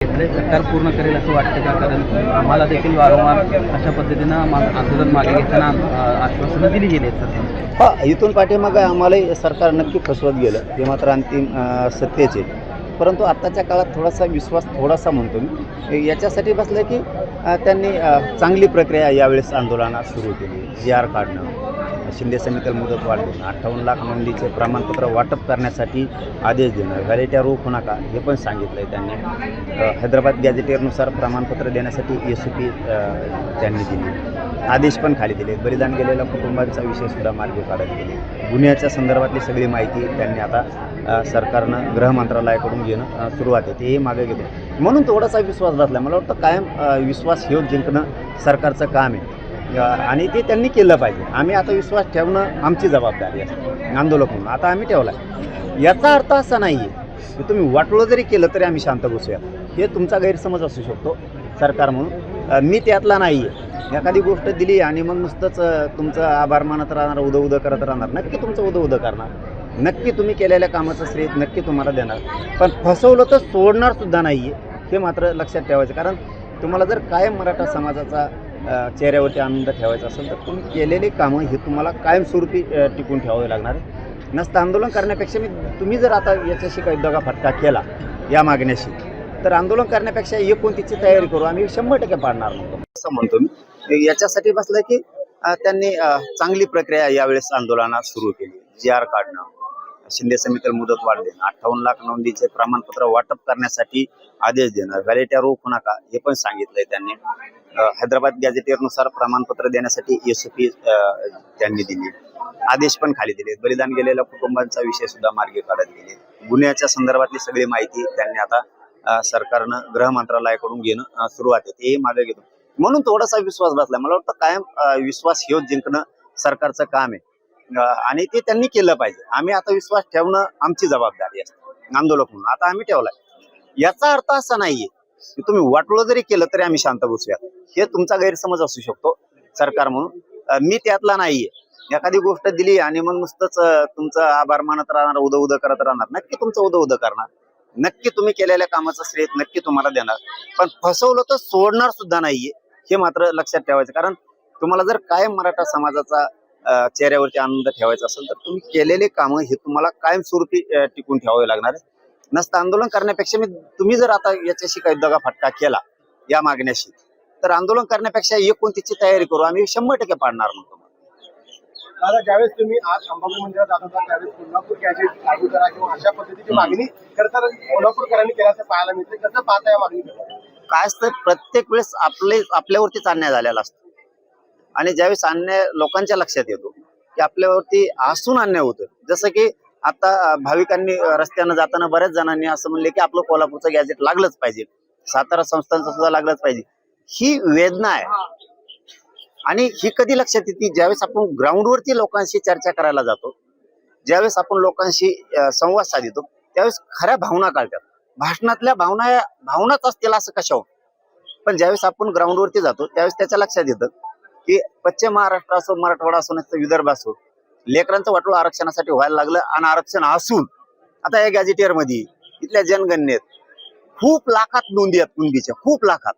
घेतले सरकार पूर्ण करेल असं वाटतं का? कारण आम्हाला देखील वारंवार अशा पद्धतीनं आंदोलन मागे घेताना आश्वासनं दिली गेली आहेत सरकार. हा, इथून पाठीमागे आम्हालाही सरकार नक्की फसवत गेलं, ते मात्र अंतिम सत्तेचे. परंतु आत्ताच्या काळात थोडासा विश्वास म्हणतो मी याच्यासाठी बसलं की त्यांनी चांगली प्रक्रिया यावेळेस आंदोलनात सुरू केली. GR काढणं, शिंदे समितीला मुदत वाढ देणं, 58 लाख नोंदीचे प्रमाणपत्र वाटप करण्यासाठी आदेश देणं, व्हॅलिट्या रोखू नका हे पण सांगितलं आहे त्यांनी. हैदराबाद गॅझेटियरनुसार प्रमाणपत्र देण्यासाठी SOP त्यांनी दिली, आदेश पण खाली दिले. बलिदान गेलेल्या कुटुंबांचा विषयसुद्धा मार्गी काढत गेले. गुन्ह्याच्या संदर्भातली सगळी माहिती त्यांनी आता सरकारनं गृह मंत्रालयाकडून घेणं सुरुवात आहे, तेही मागे घेतो. म्हणून थोडासा विश्वास बसला. मला वाटतं कायम विश्वास हे जिंकणं सरकारचं काम आहे आणि ते त्यांनी केलं पाहिजे. आम्ही आता विश्वास ठेवणं आमची जबाबदारी असते आंदोलक म्हणून. आता आम्ही ठेवला. याचा अर्थ असा नाही आहे की तुम्ही वाटोळं जरी केलं तरी आम्ही शांत बसूया, हे तुमचा गैरसमज असू शकतो सरकार म्हणून. मी त्यातला नाही आहे. एखादी गोष्ट दिली आणि मग नुसतंच तुमचं आभार मानत राहणार, उदं करत राहणार. नक्की तुमचं उदं करणार, नक्की तुम्ही केलेल्या कामाचं श्रेय नक्की तुम्हाला देणार, पण फसवलं तर सोडणार सुद्धा नाही आहे, हे मात्र लक्षात ठेवायचं. कारण तुम्हाला जर कायम मराठा समाजाचा चेहऱ्यावरती आनंद ठेवायचा असेल तर तुम्ही केलेली कामं हे तुम्हाला कायमस्वरूपी टिकून ठेवावे लागणार आहे. नसतं आंदोलन करण्यापेक्षा तुम्ही जर आता याच्याशी काही दगाफटका केला या मागण्याशी, तर आंदोलन करण्यापेक्षा 29ची तयारी करू, आम्ही 100% पाडणार नव्हतो असं म्हणतो मी. याच्यासाठी बसलं की त्यांनी चांगली प्रक्रिया यावेळेस आंदोलनात सुरू केली. GR काढणं, शिंदे समितीला मुदत वाढ देणं, 58 लाख नोंदीचे प्रमाणपत्र वाटप करण्यासाठी आदेश देणं, व्हॅलिट्या रोखू नका हे पण सांगितलंय त्यांनी. हैदराबाद गॅझेटियरनुसार प्रमाणपत्र देण्यासाठी SOP त्यांनी दिली, आदेश पण खाली दिले. बलिदान गेलेल्या कुटुंबांचा विषयसुद्धा मार्गी काढत गेले. गुन्ह्याच्या संदर्भातली सगळी माहिती त्यांनी आता सरकारनं गृह मंत्रालयाकडून घेणं सुरुवात आहे, तेही मागे घेतो. म्हणून थोडासा विश्वास बसला. मला वाटतं कायम विश्वास हे जिंकणं सरकारचं काम आहे आणि ते त्यांनी केलं पाहिजे. आम्ही आता विश्वास ठेवणं आमची जबाबदारी असते आंदोलक म्हणून. आता आम्ही ठेवलाय. याचा अर्थ असा नाहीये की तुम्ही वाटोळं जरी केलं तरी आम्ही शांत बसूया, हे तुमचा गैरसमज असू शकतो सरकार म्हणून. मी त्यातला नाहीये. एखादी गोष्ट दिली आणि मग नुसतंच तुमचं आभार मानत राहणार, उदं करत राहणार. नक्की तुमचं उदं करणार, नक्की तुम्ही केलेल्या कामाचं श्रेय नक्की तुम्हाला देणार, पण फसवलं तर सोडणार सुद्धा नाहीये, हे मात्र लक्षात ठेवायचं. कारण तुम्हाला जर कायम मराठा समाजाचा चेहऱ्यावरती आनंद ठेवायचा असेल तर तुम्ही केलेले कामं हे तुम्हाला कायमस्वरूपी टिकून ठेवावे लागणार आहे. नसतं आंदोलन करण्यापेक्षा तुम्ही जर आता याच्याशी काही दगाफटका केला या मागण्याशी, तर आंदोलन करण्यापेक्षा 29ची तयारी करू, आम्ही 100% पाडणार नव्हतो. दादा, ज्यावेळेस तुम्ही आज अंबाबाई मंदिरात जात होता त्यावेळेस कोल्हापूर गॅजेट लागू करा किंवा अशा पद्धतीची मागणी खरं कोल्हापूरकरांनी केल्याचं पाहायला मिळते. कसं पाहता या मागणी? काय असतं, प्रत्येक वेळेस आपल्यावरतीच अन्याय झालेला असतो आणि ज्यावेळेस अन्याय लोकांच्या लक्षात येतो की आपल्यावरती हसून अन्याय होतो. जसं की आता भाविकांनी रस्त्यानं जाताना बऱ्याच जणांनी असं म्हणले की आपलं कोल्हापूरचं गॅजेट लागलंच पाहिजे, सातारा संस्थांचं सुद्धा लागलंच पाहिजे. ही वेदना आहे आणि ही कधी लक्षात येते? ज्यावेळेस आपण ग्राउंडवरती लोकांशी चर्चा करायला जातो, ज्यावेळेस आपण लोकांशी संवाद साधतो, त्यावेळेस खऱ्या भावना कळतात. भाषणातल्या भावनाच असतील असं कशावर, पण ज्यावेळेस आपण ग्राउंडवरती जातो त्यावेळेस त्याच्या लक्षात येतं की पश्चिम महाराष्ट्र असो, मराठवाडा असो, नाही विदर्भ असो, लेकरांचं वाटोळं आरक्षणासाठी व्हायला लागलं. आणि आरक्षण असून आता या गॅझेटियर मध्ये इथल्या जनगणनेत खूप लाखात नोंदी आहेत, नोंदीच्या खूप लाखात.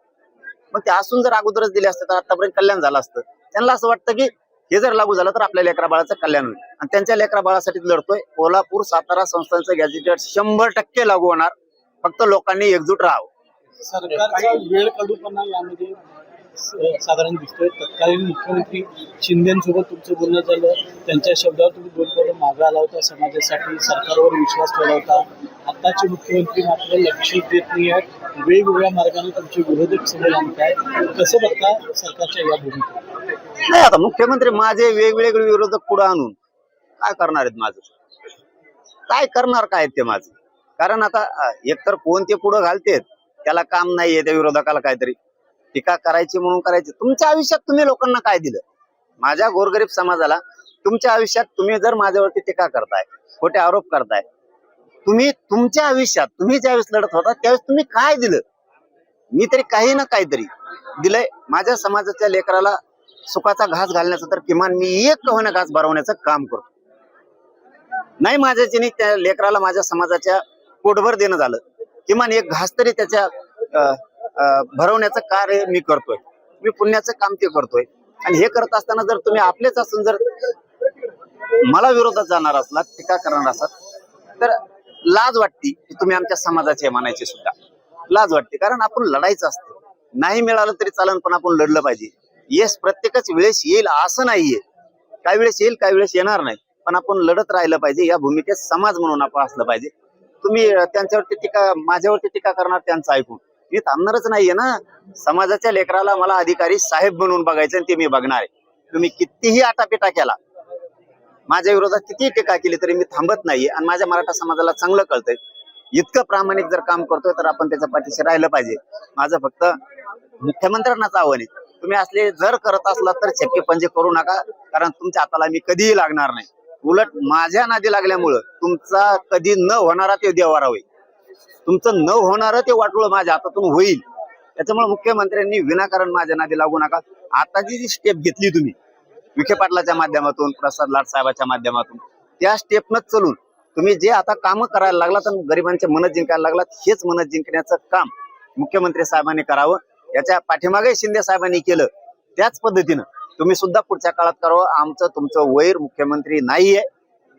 मग ते असून जर अगोदरच दिले असते तर आतापर्यंत कल्याण झालं असतं. त्यांना असं वाटतं की हे जर लागू झालं तर आपल्या लेकरा बाळाचं कल्याण होईल आणि त्यांच्या लेकरा बाळासाठीच लढतोय. कोल्हापूर सातारा संस्थांचं गॅझेटियर 100% लागू होणार, फक्त लोकांनी एकजूट राहावं. सरकारचा वेळ कडूपणा यामध्ये साधारण दिसतोय. तत्कालीन मुख्यमंत्री शिंदेसोबत तुमचं बोलणं झालं, त्यांच्या शब्दावर तुम्ही बोलतो मागे आला होता, समाजासाठी सरकारवर विश्वास ठेवला होता. आताचे मुख्यमंत्री मात्र लक्ष देत नाही आहेत, वेगवेगळ्या मार्गाने तुमचे विरोधक समोर आणताय. कसं बघता सरकारच्या या भूमिका? नाही, आता मुख्यमंत्री माझे वेगवेगळे विरोधक पुढे आणून काय करणार आहेत? माझं काय करणार काय ते माझं? कारण आता एकतर कोण ते पुढे घालतेत, त्याला काम नाहीये, त्या विरोधकाला काहीतरी टीका करायची म्हणून करायची. तुमच्या आयुष्यात तुम्ही लोकांना काय दिलं? माझ्या गोरगरीब समाजाला तुमच्या आयुष्यात तुम्ही जर माझ्यावरती टीका करताय, खोटे आरोप करताय, तुम्ही तुमच्या आयुष्यात तुम्ही ज्यावेळेस लढत होता त्यावेळेस तुम्ही काय दिलं? मी तरी काही ना काहीतरी दिलंय. माझ्या समाजाच्या लेकराला सुखाचा घास घालण्याचं तर किमान मी एक होणं घास भरवण्याचं काम करतो. नाही माझ्याची त्या लेकराला माझ्या समाजाच्या पोटभर देणं झालं, किमान एक घास तरी त्याच्या भरवण्याचं कार्य मी करतोय. मी पुण्याचं काम ते करतोय. आणि हे करत असताना जर तुम्ही आपलेच असून जर मला विरोधात जाणार असलात, टीका करणार असतात, तर लाज वाटते की तुम्ही आमच्या समाजाचे म्हणायचे सुद्धा लाज वाटते. कारण आपण लढायचं असतं. नाही मिळालं तरी चालन, पण आपण लढलं पाहिजे. येस, प्रत्येकच वेळेस येईल असं नाहीये. काही वेळेस येईल, काही वेळेस येणार नाही, पण आपण लढत राहिलं पाहिजे. या भूमिकेत समाज म्हणून आपण असलं पाहिजे. तुम्ही त्यांच्यावरती टीका, माझ्यावरती टीका करणार त्यांचं ऐकून मी थांबणारच नाहीये ना. समाजाच्या लेकराला मला अधिकारी साहेब म्हणून बघायचं आणि ते मी बघणार आहे. तुम्ही कितीही आटापिटा केला, माझ्या विरोधात कितीही टीका केली तरी मी थांबत नाहीये. आणि माझ्या मराठा समाजाला चांगलं कळतंय, इतकं प्रामाणिक जर काम करतोय तर आपण त्याच्या पाठीशी राहिलं पाहिजे. माझं फक्त मुख्यमंत्र्यांनाच आव्हान आहे, तुम्ही असले जर करत असलात तर छक्केपंजे करू नका. कारण तुमच्या हाताला मी कधीही लागणार नाही. उलट माझ्या नादी लागल्यामुळं तुमचा कधी न होणारा ते देवारा होईल. तुमचं न होणारं ते वाटोळं माझ्या हातातून होईल. त्याच्यामुळे मुख्यमंत्र्यांनी विनाकारण माझ्या नादी लागू नका. आता जी स्टेप घेतली तुम्ही विखे पाटलाच्या माध्यमातून, प्रसाद लाड साहेबाच्या माध्यमातून, त्या स्टेपनच चलून तुम्ही जे आता कामं करायला लागलात आणि गरिबांचे मन जिंकायला लागलात, हेच मन जिंकण्याचं काम मुख्यमंत्री साहेबांनी करावं. याच्या पाठीमागे शिंदे साहेबांनी केलं, त्याच पद्धतीनं तुम्ही सुद्धा पुढच्या काळात करावं. आमचं तुमचं वैर मुख्यमंत्री नाहीये.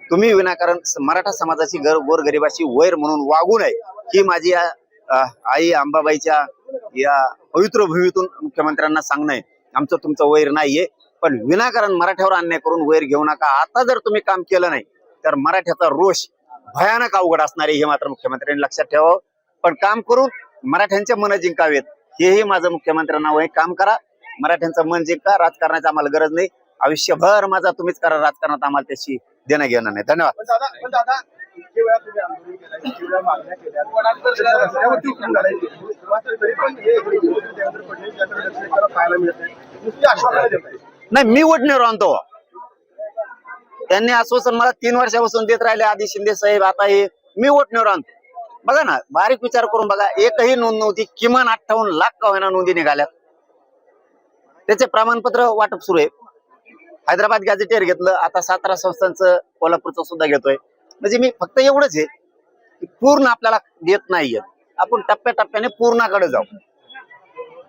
तुम्ही विनाकारण मराठा समाजाची गोरगरिबाची वैर म्हणून वागू नये, ही माझी आई अंबाबाईच्या या पवित्र भूमीतून मुख्यमंत्र्यांना सांगणं आहे. आमचं तुमचं वैर नाहीये, पण विनाकारण मराठ्यावर अन्याय करून वैर घेऊ नका. आता जर तुम्ही काम केलं नाही तर मराठ्याचा रोष भयानक अवघड असणार आहे, हे मात्र मुख्यमंत्र्यांनी लक्षात ठेवावं. पण काम करून मराठ्यांचे मन जिंकावेत, हेही माझं मुख्यमंत्र्यांना वय काम करा. मराठ्यांचं मन जिंका. राजकारणाची आम्हाला गरज नाही. आयुष्यभर माझा तुम्हीच करा राजकारणात, आम्हाला त्याशी देणं घेणं नाही. धन्यवाद. इतके वेळा तुम्ही आंदोलन केलं, इतके वेळा मागण्या केल्या, रस्त्यावरती उतरून लढायची, मात्र तरी पण हे देवेंद्र फडणवीस याकडे लक्ष द्यायला पाहायला मिळत नाही. नुसती आश्वासनं देत आहे. नाही, मी वटणीवर आणतो. त्यांनी आश्वासन मला 3 वर्षापासून देत राहिले. आधी शिंदे साहेब, आता हे मी वटणीवर आणतो. बघा ना, बारीक विचार करून बघा, एकही नोंद नव्हती. किमान 58 लाख का होईना नोंदी निघाल्यात. त्याचे प्रमाणपत्र वाटप सुरू आहे. हैदराबाद गॅझेटियर घेतलं, आता 17 संस्थांचं कोल्हापूरचं सुद्धा घेतोय. म्हणजे मी फक्त एवढंच आहे की पूर्ण आपल्याला देत नाहीये. आपण टप्प्याटप्प्याने पूर्णाकडे जाऊ.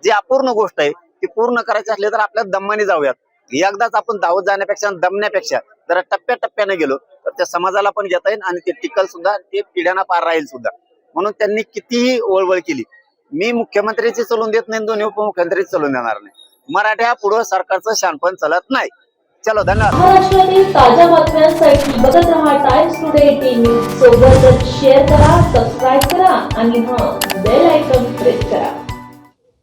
जी अपूर्ण गोष्ट आहे ती पूर्ण करायची असली तर आपल्या दमाने जाऊयात. एकदाच आपण धावत जाण्यापेक्षा, दमण्यापेक्षा जरा टप्प्याटप्प्याने गेलो तर त्या समाजाला पण घेता येईल आणि ते टिकल सुद्धा, ते पिढ्यांना पार राहील सुद्धा. म्हणून त्यांनी कितीही वळवळ केली, मी मुख्यमंत्र्याची चलून देत नाही, दोन्ही उपमुख्यमंत्री चलून देणार नाही. मराठ्या पुढं सरकारचं शानपण चलत नाही. चलो, धन्यवाद. महाराष्ट्रातील ताज्या बातम्यांसाठी बघत रहा टाइम्स टुडे टीव्ही. सोबतच शेअर करा, सबस्क्राईब करा आणि बेल आयकॉन प्रेस करा.